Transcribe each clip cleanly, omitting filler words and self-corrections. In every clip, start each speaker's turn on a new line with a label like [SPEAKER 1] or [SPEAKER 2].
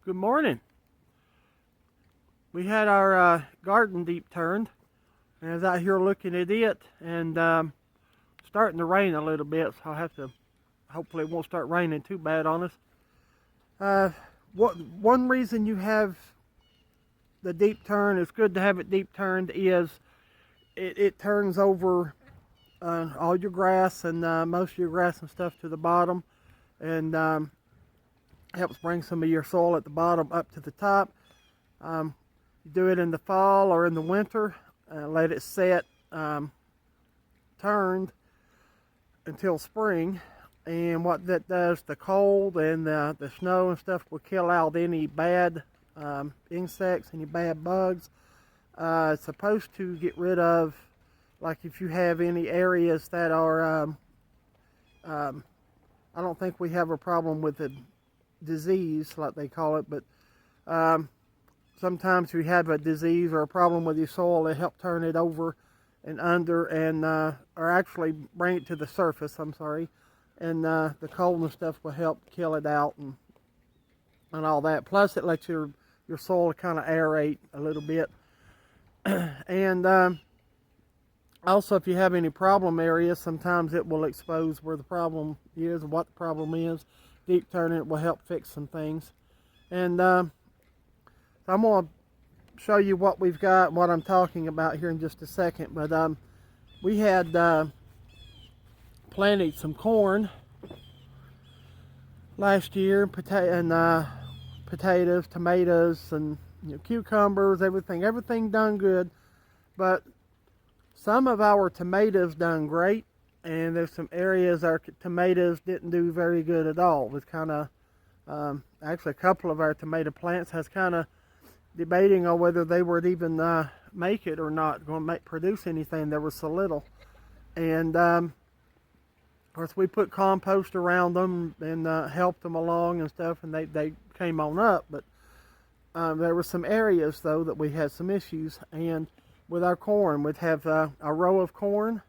[SPEAKER 1] Good morning. We had our garden deep turned, and I was out here looking at it, and starting to rain a little bit, so I'll have to, hopefully it won't start raining too bad on us. One reason you have the deep turn, it's good to have it deep turned, is it turns over all your grass and most of your grass and stuff to the bottom, and helps bring some of your soil at the bottom up to the top. You do it in the fall or in the winter, let it set turned until spring, and what that does, the cold and the snow and stuff will kill out any bad insects, any bad bugs. It's supposed to get rid of, like if you have any areas that are I don't think we have a problem with the disease like they call it, but sometimes we have a disease or a problem with your soil, they help turn it over and under, and or actually bring it to the surface, I'm sorry, and the cold and stuff will help kill it out and all that. Plus it lets your soil kind of aerate a little bit. And also, if you have any problem areas, sometimes it will expose where the problem is and what the problem is. Deep turning it will help fix some things. And so I'm going to show you what we've got, what I'm talking about here in just a second. But we had planted some corn last year, potatoes, tomatoes, and cucumbers, everything done good. But some of our tomatoes done great, and there's some areas our tomatoes didn't do very good at all. It was kind of, actually a couple of our tomato plants has kind of debating on whether they would even make it or not, going to produce anything. There was so little. And of course we put compost around them and helped them along and stuff, and they came on up. But there were some areas though that we had some issues. And with our corn, we'd have a row of corn.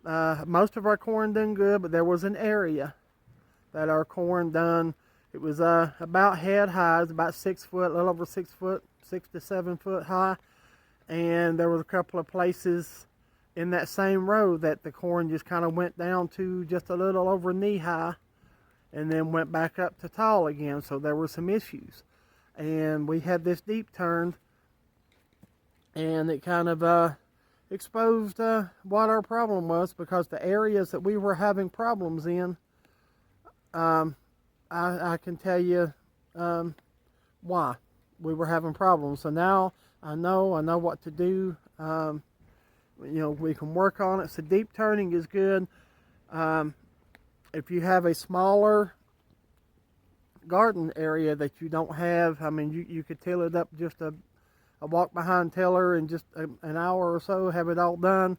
[SPEAKER 1] Most of our corn done good, but there was an area that our corn done. It was about head high. It's about 6 foot, a little over 6 foot, 6 to 7 foot high. And there was a couple of places in that same row that the corn just kind of went down to just a little over knee high, and then went back up to tall again. So there were some issues, and we had this deep turned, and it kind of exposed what our problem was, because the areas that we were having problems in, I can tell you why we were having problems. So now I know what to do. We can work on it. So deep turning is good. If you have a smaller garden area that you don't have, I mean, you could till it up just a walk behind tiller in just an hour or so, have it all done.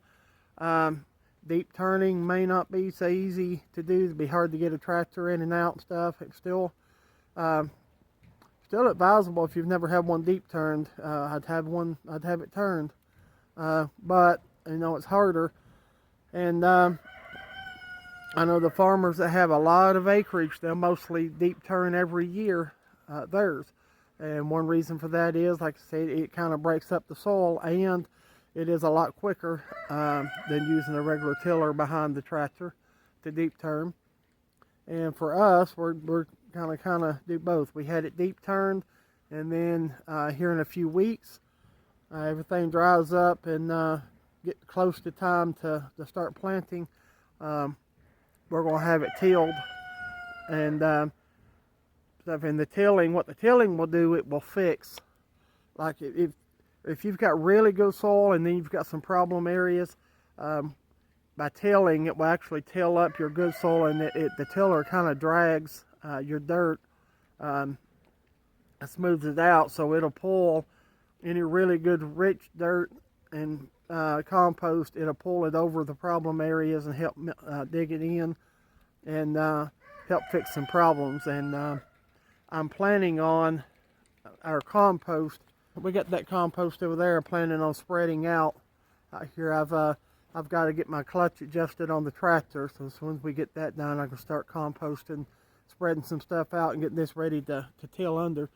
[SPEAKER 1] Deep turning may not be so easy to do. It'd be hard to get a tractor in and out and stuff. It's still advisable if you've never had one deep turned. I'd have it turned, but it's harder. And I know the farmers that have a lot of acreage, they'll mostly deep turn every year theirs. And one reason for that is, like I said, it kind of breaks up the soil, and it is a lot quicker than using a regular tiller behind the tractor to deep turn. And for us, we're kind of do both. We had it deep turned, and then here in a few weeks, everything dries up and get close to time to start planting. We're going to have it tilled, and stuff in the tilling. What the tilling will do, it will fix. Like if you've got really good soil and then you've got some problem areas, by tilling, it will actually till up your good soil, and the tiller kind of drags your dirt, smooths it out, so it'll pull any really good rich dirt and compost. It'll pull it over the problem areas and help dig it in and help fix some problems. And I'm planning on our compost. We got that compost over there. Planning on spreading out here. I've got to get my clutch adjusted on the tractor, so as soon as we get that done, I can start composting spreading some stuff out and getting this ready to till under.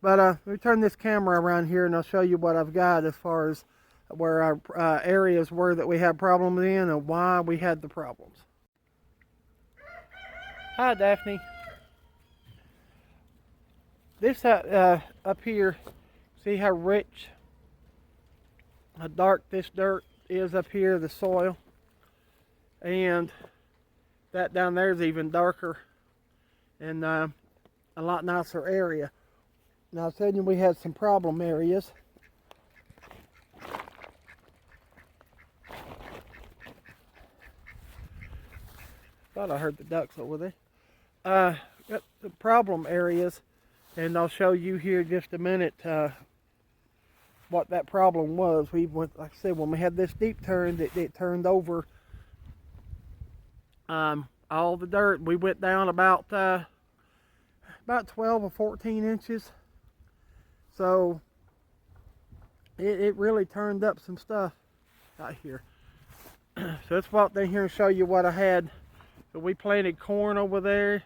[SPEAKER 1] But let me turn this camera around here and I'll show you what I've got as far as where our areas were that we had problems in and why we had the problems. Hi, Daphne. This up here, see how rich, how dark this dirt is up here, the soil, and that down there is even darker and a lot nicer area. Now I was telling you we had some problem areas. Thought I heard the ducks over there. Got the problem areas, and I'll show you here in just a minute what that problem was. We went, like I said, when we had this deep turn, it turned over all the dirt. We went down about 12 or 14 inches. So it really turned up some stuff out here. So let's walk down here and show you what I had. So we planted corn over there,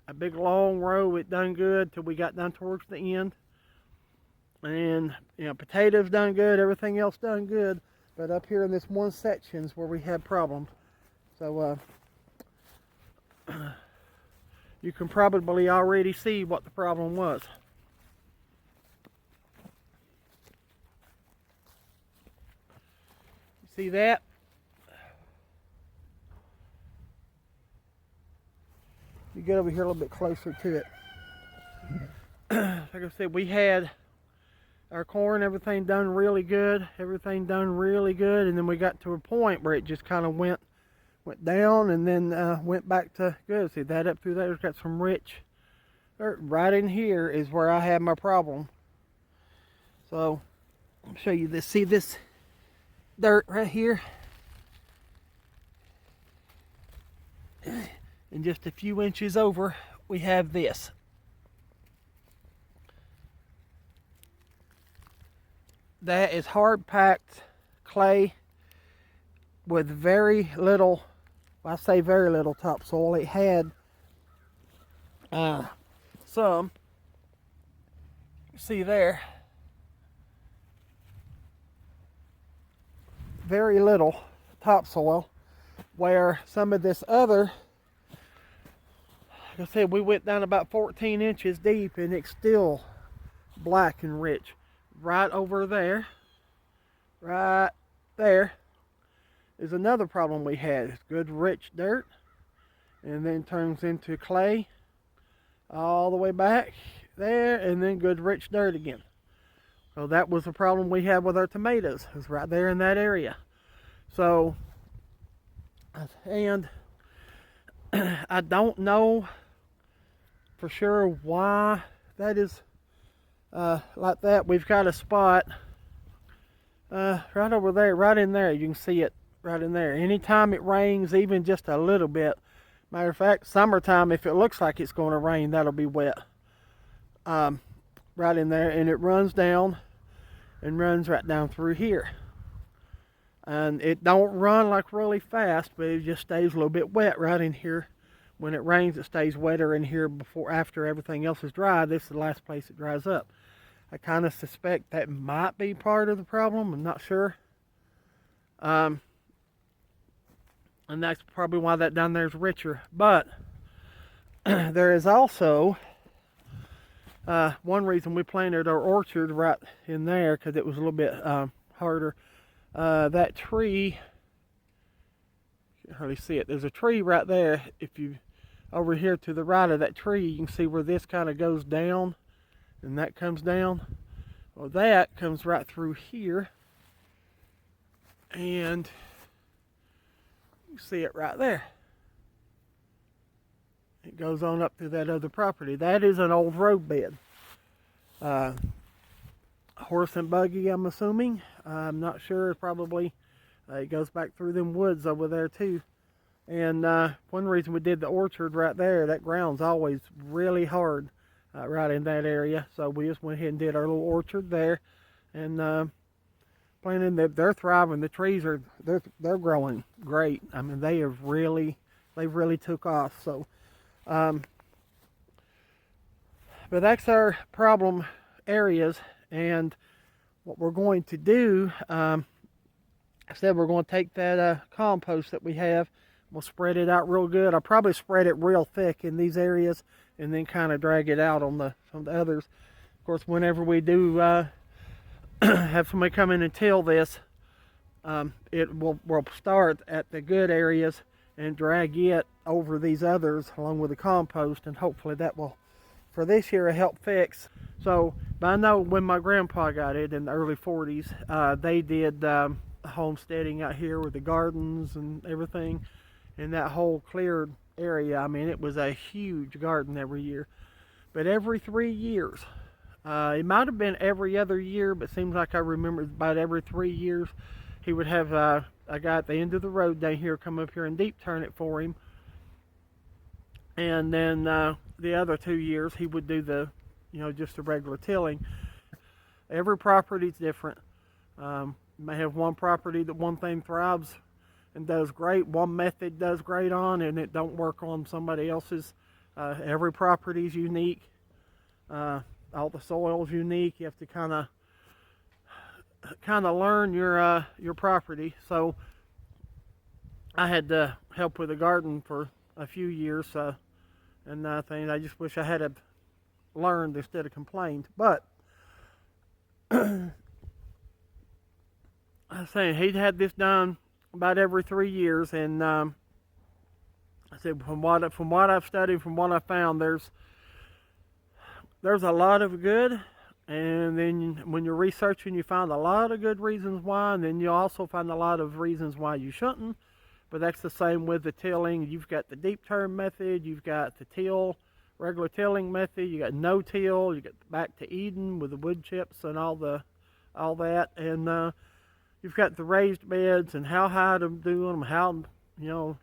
[SPEAKER 1] a big long row. It done good till we got down towards the end. And you know, potatoes done good, everything else done good. But up here in this one section is where we had problems. So you can probably already see what the problem was. You see that? You get over here a little bit closer to it. Like I said, we had our corn, everything done really good. Everything done really good. And then we got to a point where it just kind of went down and then went back to good. See that up through there? It's got some rich dirt. Right in here is where I had my problem. So I'll show you this. See this dirt right here? And just a few inches over, we have this. That is hard packed clay with very little, well, I say very little topsoil. It had some, see there, very little topsoil, where some of this other, like I said, we went down about 14 inches deep and it's still black and rich. Right over there, right there, is another problem we had. It's good rich dirt and then turns into clay all the way back there and then good rich dirt again. So that was the problem we had with our tomatoes. It was right there in that area. So, and I don't know for sure why that is like that. We've got a spot right over there, right in there. You can see it right in there. Anytime it rains, even just a little bit, matter of fact, summertime, if it looks like it's going to rain, that'll be wet. Right in there, and it runs down and runs right down through here. And it don't run like really fast, but it just stays a little bit wet right in here. When it rains, it stays wetter in here after everything else is dry. This is the last place it dries up. I kind of suspect that might be part of the problem. I'm not sure. And that's probably why that down there is richer. But there is also one reason we planted our orchard right in there, because it was a little bit harder. That tree, you can hardly see it. There's a tree right there. If you over here to the right of that tree, you can see where this kind of goes down and that comes down. Well, that comes right through here, and you see it right there. It goes on up to that other property. That is an old road bed. Horse and buggy, I'm assuming. I'm not sure. Probably it goes back through them woods over there too. And one reason we did the orchard right there, that ground's always really hard right in that area. So we just went ahead and did our little orchard there, and planting. They're thriving. The trees are they're growing great. I mean, they've really took off. So But that's our problem areas, and what we're going to do, I said we're going to take that compost that we have, we'll spread it out real good. I'll probably spread it real thick in these areas and then kind of drag it out on some of the others. Of course, whenever we do have somebody come in and till this, we'll start at the good areas and drag it over these others along with the compost, and hopefully that will, for this year, help fix. So, but I know when my grandpa got it in the early 40s, they did homesteading out here with the gardens and everything, and that whole cleared area. I mean, it was a huge garden every year. But every 3 years, it might have been every other year, but seems like I remember about every 3 years, he would have a guy at the end of the road down here come up here and deep turn it for him. And then the other 2 years, he would do the, just the regular tilling. Every property is different. You may have one property that one thing thrives and does great, one method does great on, and it don't work on somebody else's. Every property is unique. All the soil is unique. You have to kind of learn your property. So I had to help with the garden for a few years, and I just wish I had learned instead of complained. But I was saying, he'd had this done about every 3 years, and I said, from what I've studied, from what I found, there's a lot of good, and then when you're researching, you find a lot of good reasons why, and then you also find a lot of reasons why you shouldn't. But that's the same with the tilling. You've got the deep turn method, you've got the regular tilling method, you got no till, you got back to Eden with the wood chips and all that, and you've got the raised beds and how high to do them, how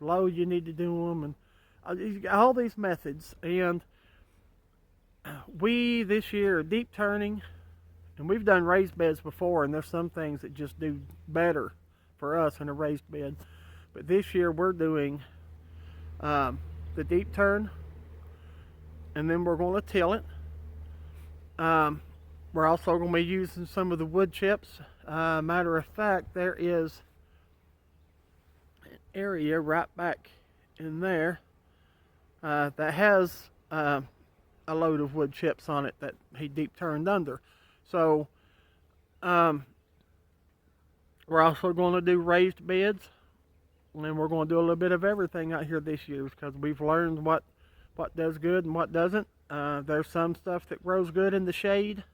[SPEAKER 1] low you need to do them, and all these methods. And we this year are deep turning, and we've done raised beds before, and there's some things that just do better for us in a raised bed. But this year we're doing the deep turn, and then we're going to till it. We're also going to be using some of the wood chips. Matter of fact, there is an area right back in there that has a load of wood chips on it that he deep turned under. So we're also going to do raised beds, and we're going to do a little bit of everything out here this year because we've learned what does good and what doesn't. There's some stuff that grows good in the shade.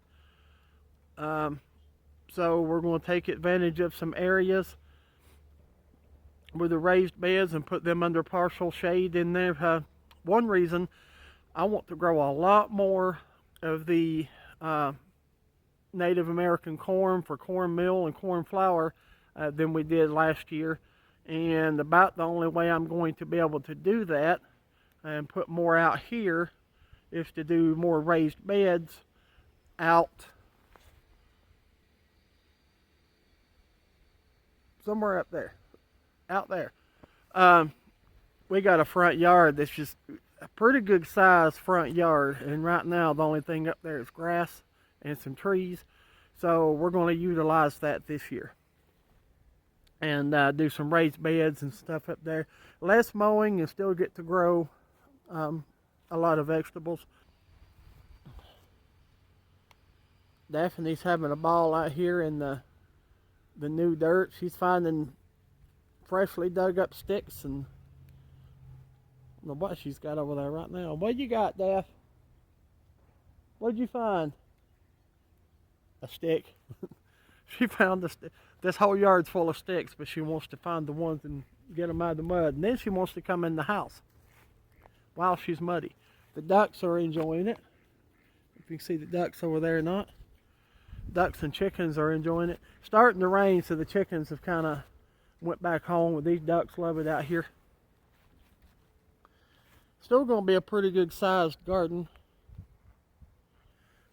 [SPEAKER 1] So we're going to take advantage of some areas with the raised beds and put them under partial shade in there. One reason, I want to grow a lot more of the Native American corn for corn meal and corn flour than we did last year. And about the only way I'm going to be able to do that and put more out here is to do more raised beds out somewhere up there, out there. We got a front yard that's just a pretty good size front yard, and right now the only thing up there is grass and some trees. So we're going to utilize that this year and do some raised beds and stuff up there. Less mowing and still get to grow a lot of vegetables. Daphne's having a ball out here in the new dirt. She's finding freshly dug up sticks, and I don't know what she's got over there right now. What you got, Daph? What'd you find? A stick. She found this whole yard's full of sticks, but she wants to find the ones and get them out of the mud. And then she wants to come in the house while she's muddy. The ducks are enjoying it. If you can see the ducks over there or not. Ducks and chickens are enjoying it. Starting to rain, so the chickens have kind of went back home, with these ducks love it out here. Still going to be a pretty good sized garden.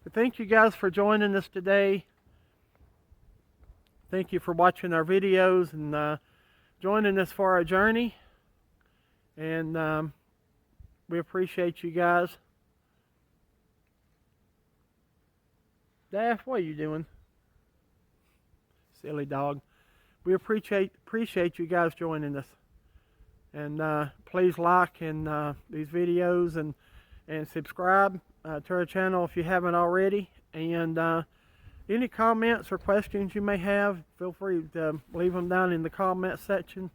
[SPEAKER 1] But thank you guys for joining us today. Thank you for watching our videos and joining us for our journey. And we appreciate you guys. Daff, what are you doing? Silly dog. We appreciate you guys joining us. And please like these videos and subscribe to our channel if you haven't already. And any comments or questions you may have, feel free to leave them down in the comment section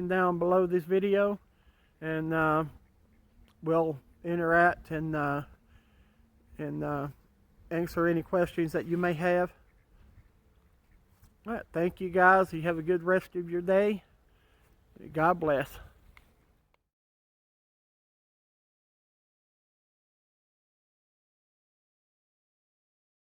[SPEAKER 1] down below this video, and we'll interact and answer any questions that you may have. All right, thank you guys. You have a good rest of your day. God bless.